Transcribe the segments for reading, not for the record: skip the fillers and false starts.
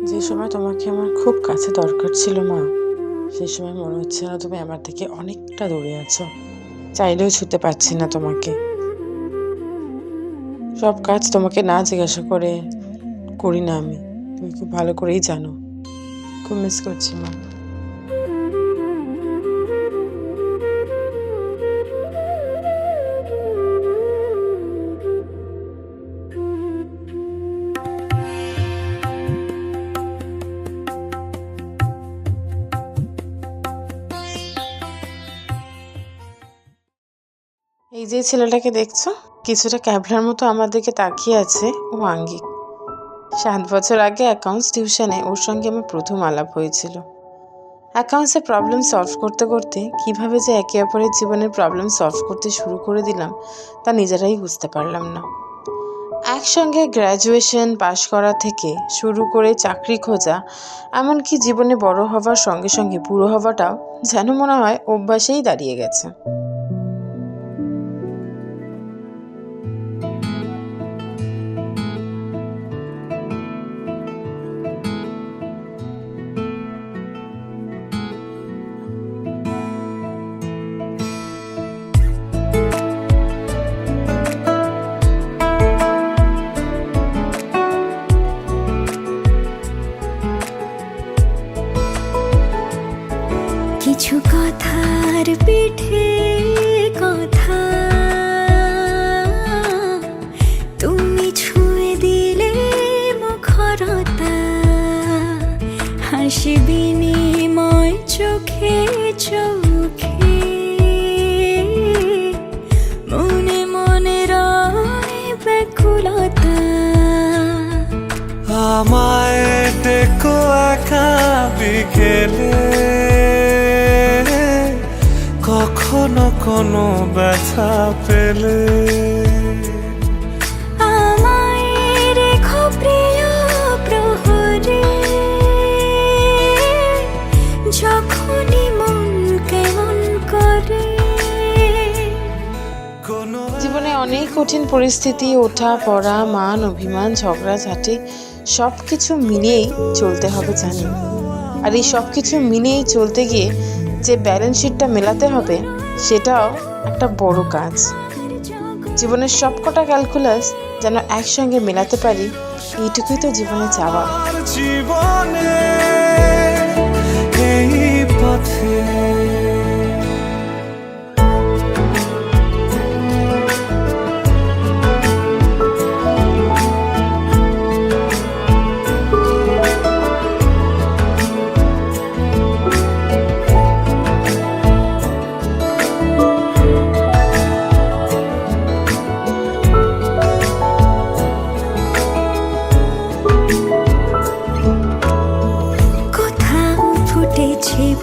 যে সময় তোমাকে আমার খুব কাছে দরকার ছিল মা, সেই সময় মনে হচ্ছে না তুমি আমার থেকে অনেকটা দূরে আছো। চাইলেও ছুতে পারছি না তোমাকে। সব কাজ তোমাকে না জিজ্ঞাসা করে করি না আমি, তুমি খুব ভালো করেই জানো। খুব মিস করছি মা। এই যে ছেলেটাকে দেখছো, কিছুটা ক্যাবলার মতো আমার দিকে তাকিয়ে আছে, ও আঙ্গিক। 7 বছর আগে অ্যাকাউন্টস টিউশনে ওর সঙ্গে আমার প্রথম আলাপ হয়েছিল। অ্যাকাউন্টসে প্রবলেম সলভ করতে করতে কিভাবে যে একে অপরের জীবনের প্রবলেম সলভ করতে শুরু করে দিলাম তা নিজেরাই বুঝতে পারলাম না। একসঙ্গে গ্র্যাজুয়েশন পাশ করা থেকে শুরু করে চাকরি খোঁজা, এমনকি জীবনে বড় হওয়ার সঙ্গে সঙ্গে বুড়ো হওয়াটাও যেন মনে হয় অভ্যাসেই দাঁড়িয়ে গেছে। কিছু কথার পিঠে কথা তুমি ছুঁয়ে দিলে মুখরতা, হাসি বিনিময় চোখে চোখে, মনে মনে রয় ব্যাকুলতা। আমায় ডেকো একা বিকেলে, কখনো কোনো ব্যথা পেলে। আমায় রেখো প্রিয় প্রহরে, যখনই মন কেমন করে। জীবনে অনেক কঠিন পরিস্থিতি, ওঠা পড়া, মান অভিমান, ঝগড়াঝাটি সব কিছু মিলিয়েই চলতে হবে জানি। আর এই সব কিছু মিলিয়েই চলতে গিয়ে যে ব্যালেন্স শিটটা মেলাতে হবে, সেটাও একটা বড় কাজ। জীবনের সবকটা ক্যালকুলাস যেন একসঙ্গে মেলাতে পারি, এইটুকুই তো জীবনে চাওয়া। জীবনে এই পথে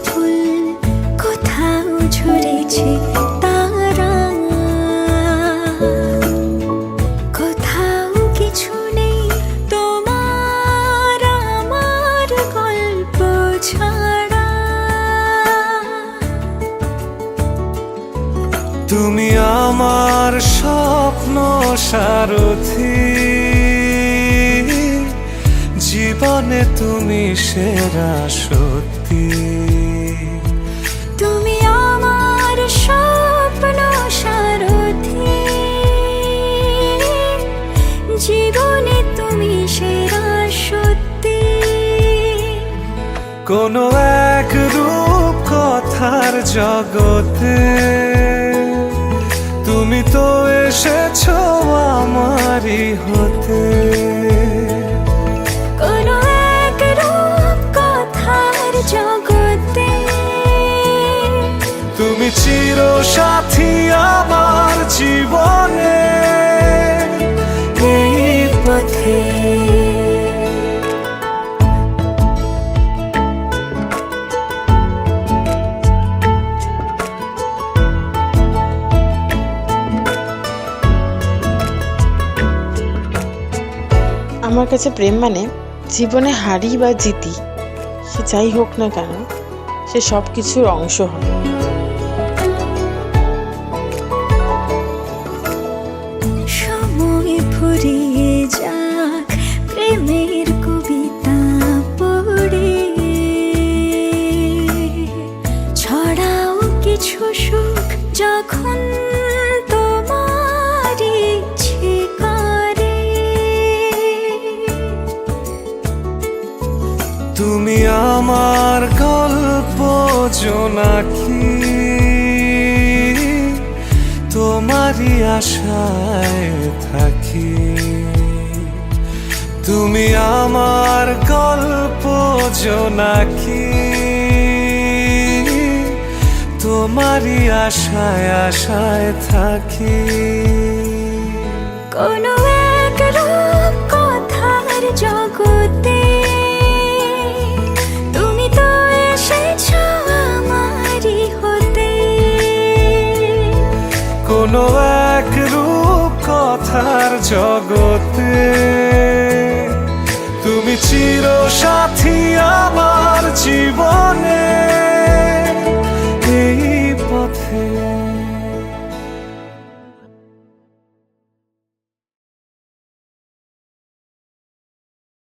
ফুল, কোথাও ঝরেছে তারা, কোথাও কিছু নেই তোমার আমার গল্প ছাড়া। তুমি আমার স্বপ্ন সারথি, জীবনে তুমি সেরা সত্যি। তুমি আমার স্বপ্ন সারথি, জীবনে তুমি সেরা সত্যি। কোনো এক রূপ কথার জগতে তুমি তো এসেছো আমারই হতে। কোনো এক রূপ কথার জগতে তুমি চির সাথী আমার জীবনে এই পথে। আমার কাছে প্রেম মানে জীবনে হারি বা জিতি, সে যাই হোক না কেন, সে সব কিছুর অংশ হয়। সময় ফুরিয়ে যাক প্রেমের কবিতা তুমি আমার গল্প জোনাকি, তোমারই আশায় থাকি। তুমি আমার গল্প জোনাকি, তোমারই আশায় আশায় থাকি। কোনো এক রূপ কথার জগতে তুমি তো এসেছো আমারই হতে। কোনো এক রূপ কথার জগতে